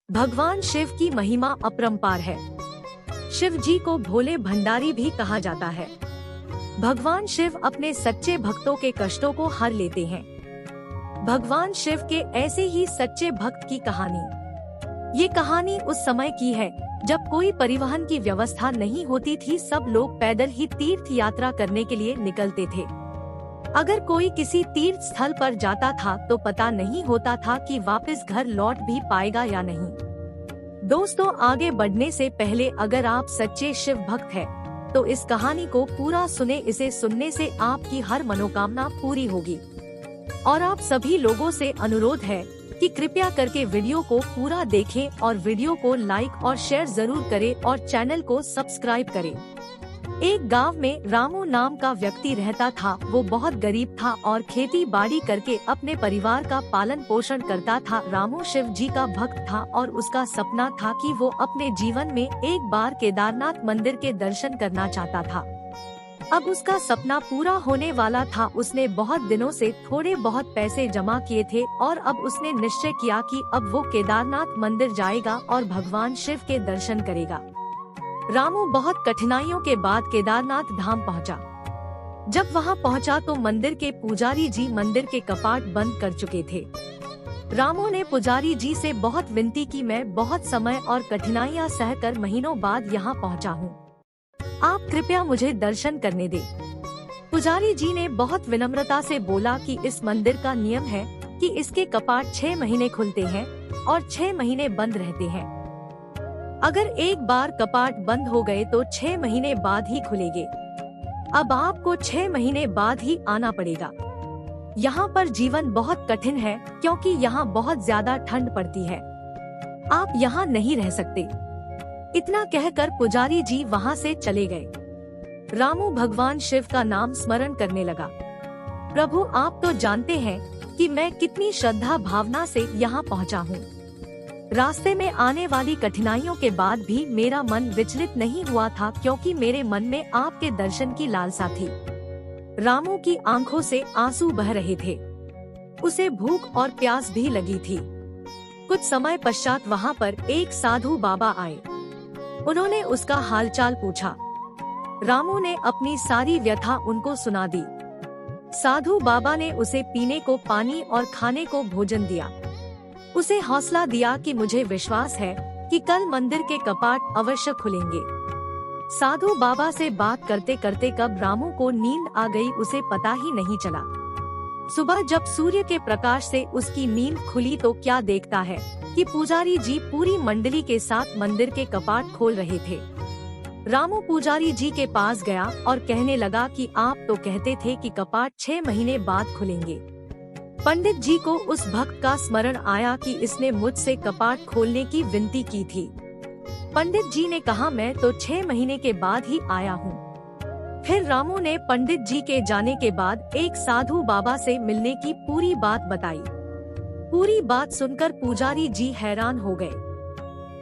भगवान शिव की महिमा अपरंपार है। शिव जी को भोले भंडारी भी कहा जाता है। भगवान शिव अपने सच्चे भक्तों के कष्टों को हर लेते हैं। भगवान शिव के ऐसे ही सच्चे भक्त की कहानी। ये कहानी उस समय की है जब कोई परिवहन की व्यवस्था नहीं होती थी। सब लोग पैदल ही तीर्थ यात्रा करने के लिए निकलते थे। अगर कोई किसी तीर्थ स्थल पर जाता था तो पता नहीं होता था कि वापस घर लौट भी पाएगा या नहीं। दोस्तों, आगे बढ़ने से पहले अगर आप सच्चे शिव भक्त हैं, तो इस कहानी को पूरा सुने। इसे सुनने से आपकी हर मनोकामना पूरी होगी। और आप सभी लोगों से अनुरोध है कि कृपया करके वीडियो को पूरा देखें और वीडियो को लाइक और शेयर जरूर करें और चैनल को सब्सक्राइब करें। एक गांव में रामू नाम का व्यक्ति रहता था। वो बहुत गरीब था और खेती बाड़ी करके अपने परिवार का पालन पोषण करता था। रामू शिव जी का भक्त था और उसका सपना था कि वो अपने जीवन में एक बार केदारनाथ मंदिर के दर्शन करना चाहता था। अब उसका सपना पूरा होने वाला था। उसने बहुत दिनों से थोड़े बहुत पैसे जमा किए थे और अब उसने निश्चय किया कि अब वो केदारनाथ मंदिर जाएगा और भगवान शिव के दर्शन करेगा। रामू बहुत कठिनाइयों के बाद केदारनाथ धाम पहुंचा। जब वहां पहुंचा तो मंदिर के पुजारी जी मंदिर के कपाट बंद कर चुके थे। रामू ने पुजारी जी से बहुत विनती की, मैं बहुत समय और कठिनाइयां सहकर महीनों बाद यहाँ पहुंचा हूँ, आप कृपया मुझे दर्शन करने दे। पुजारी जी ने बहुत विनम्रता से बोला कि इस मंदिर का नियम है कि इसके कपाट 6 महीने खुलते हैं और 6 महीने बंद रहते हैं। अगर एक बार कपाट बंद हो गए तो 6 महीने बाद ही खुलेंगे। अब आपको 6 महीने बाद ही आना पड़ेगा। यहाँ पर जीवन बहुत कठिन है क्योंकि यहाँ बहुत ज्यादा ठंड पड़ती है। आप यहाँ नहीं रह सकते। इतना कहकर पुजारी जी वहाँ से चले गए। रामू भगवान शिव का नाम स्मरण करने लगा। प्रभु, आप तो जानते हैं कि मैं कितनी श्रद्धा भावना से यहाँ पहुँचा हूँ। रास्ते में आने वाली कठिनाइयों के बाद भी मेरा मन विचलित नहीं हुआ था क्योंकि मेरे मन में आपके दर्शन की लालसा थी। रामू की आंखों से आंसू बह रहे थे। उसे भूख और प्यास भी लगी थी। कुछ समय पश्चात वहाँ पर एक साधु बाबा आए। उन्होंने उसका हालचाल पूछा। रामू ने अपनी सारी व्यथा उनको सुना दी। साधु बाबा ने उसे पीने को पानी और खाने को भोजन दिया। उसे हौसला दिया कि मुझे विश्वास है कि कल मंदिर के कपाट अवश्य खुलेंगे। साधु बाबा से बात करते करते कब रामू को नींद आ गई उसे पता ही नहीं चला। सुबह जब सूर्य के प्रकाश से उसकी नींद खुली तो क्या देखता है कि पुजारी जी पूरी मंडली के साथ मंदिर के कपाट खोल रहे थे। रामू पुजारी जी के पास गया और कहने लगा कि आप तो कहते थे कि कपाट 6 महीने बाद खुलेंगे। पंडित जी को उस भक्त का स्मरण आया कि इसने मुझसे कपाट खोलने की विनती की थी। पंडित जी ने कहा, मैं तो 6 महीने के बाद ही आया हूँ। फिर रामू ने पंडित जी के जाने के बाद एक साधु बाबा से मिलने की पूरी बात बताई। पूरी बात सुनकर पुजारी जी हैरान हो गए।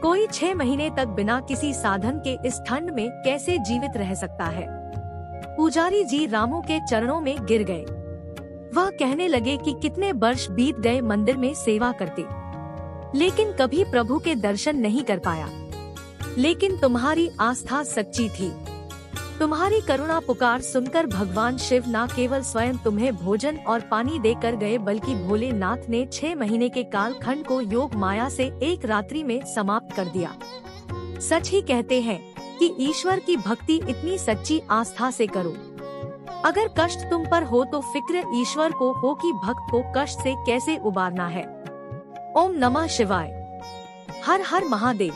कोई 6 महीने तक बिना किसी साधन के इस ठंड में कैसे जीवित रह सकता है। पुजारी जी रामू के चरणों में गिर गए। वह कहने लगे कि कितने वर्ष बीत गए मंदिर में सेवा करते, लेकिन कभी प्रभु के दर्शन नहीं कर पाया। लेकिन तुम्हारी आस्था सच्ची थी। तुम्हारी करुणा पुकार सुनकर भगवान शिव न केवल स्वयं तुम्हें भोजन और पानी देकर गए बल्कि भोलेनाथ ने 6 महीने के कालखंड को योग माया से एक रात्रि में समाप्त कर दिया। सच ही कहते हैं कि ईश्वर की भक्ति इतनी सच्ची आस्था से करो। अगर कष्ट तुम पर हो तो फिक्र ईश्वर को हो कि भक्त को कष्ट से कैसे उबारना है। ओम नमः शिवाय। हर हर महादेव।